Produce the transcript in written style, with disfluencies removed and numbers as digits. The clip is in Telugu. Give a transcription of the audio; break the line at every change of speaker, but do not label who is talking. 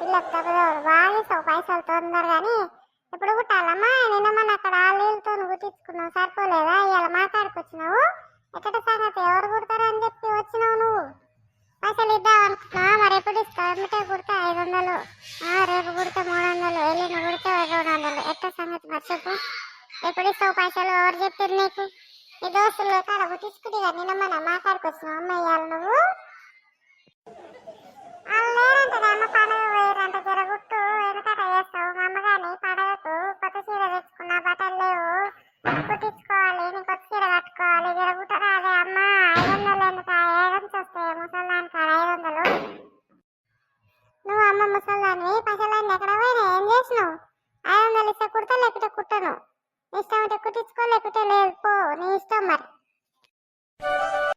పిల్లలు తప్పదు బాగా ఇస్తావు పైసలు తొందర కానీ ఇప్పుడు కుట్టాలమ్మా నిన్న మన అక్కడ ఆళ్ళతో కుట్టించుకున్నావు సరిపోలేదా ఇవాళ మాట్లాడుకొచ్చినావు ఎక్కడ సంగతి ఎవరు కుడతారు అని చెప్పి వచ్చినావు నువ్వు పైసలు ఇద్దాం అనుకున్నా మరి ఎప్పుడు ఇస్తావు ఎమ్మటే కుడితే 500 రేపు కుడితే 300 ఎల్లుండి కుడితే 200 ఎట్ట సంగతి మరి చెప్పు ఎప్పుడు ఇస్తావు పైసలు ఎవరు చెప్పారు నీకు నీ దోస్తులు కాడ కుట్టించుకుంటే కదా నిన్న మన మాట్లాడుకొచ్చినావు అమ్మ ఇవాళ నువ్వు వాళ్ళు లేరంటది అమ్మ పండుగ పోయారంట జర గుట్టు వెనకట చేస్తావు మా అమ్మ కానీ పండుగకు కొత్త చీర తెచ్చుకున్నా బట్టలు లేవు కుట్టించుకోవాలి నీ కొత్త చీర కట్టుకోవాలి జర గుట్ట రాదే అమ్మ 500 ఎందుకు 500 వస్తాయి ముసల్దాని కాడ 500 నువ్వు అమ్మ ముసల్దాన్ని పైసలన్నీ ఎక్కడ పోయినా ఏం చేసినావు 500 ఇస్తే కుడతా లేకుంటే కుట్టను ఇష్టం ఉంటే కుట్టించుకో లేకుంటే లేదు పో నీ ఇష్టం మరి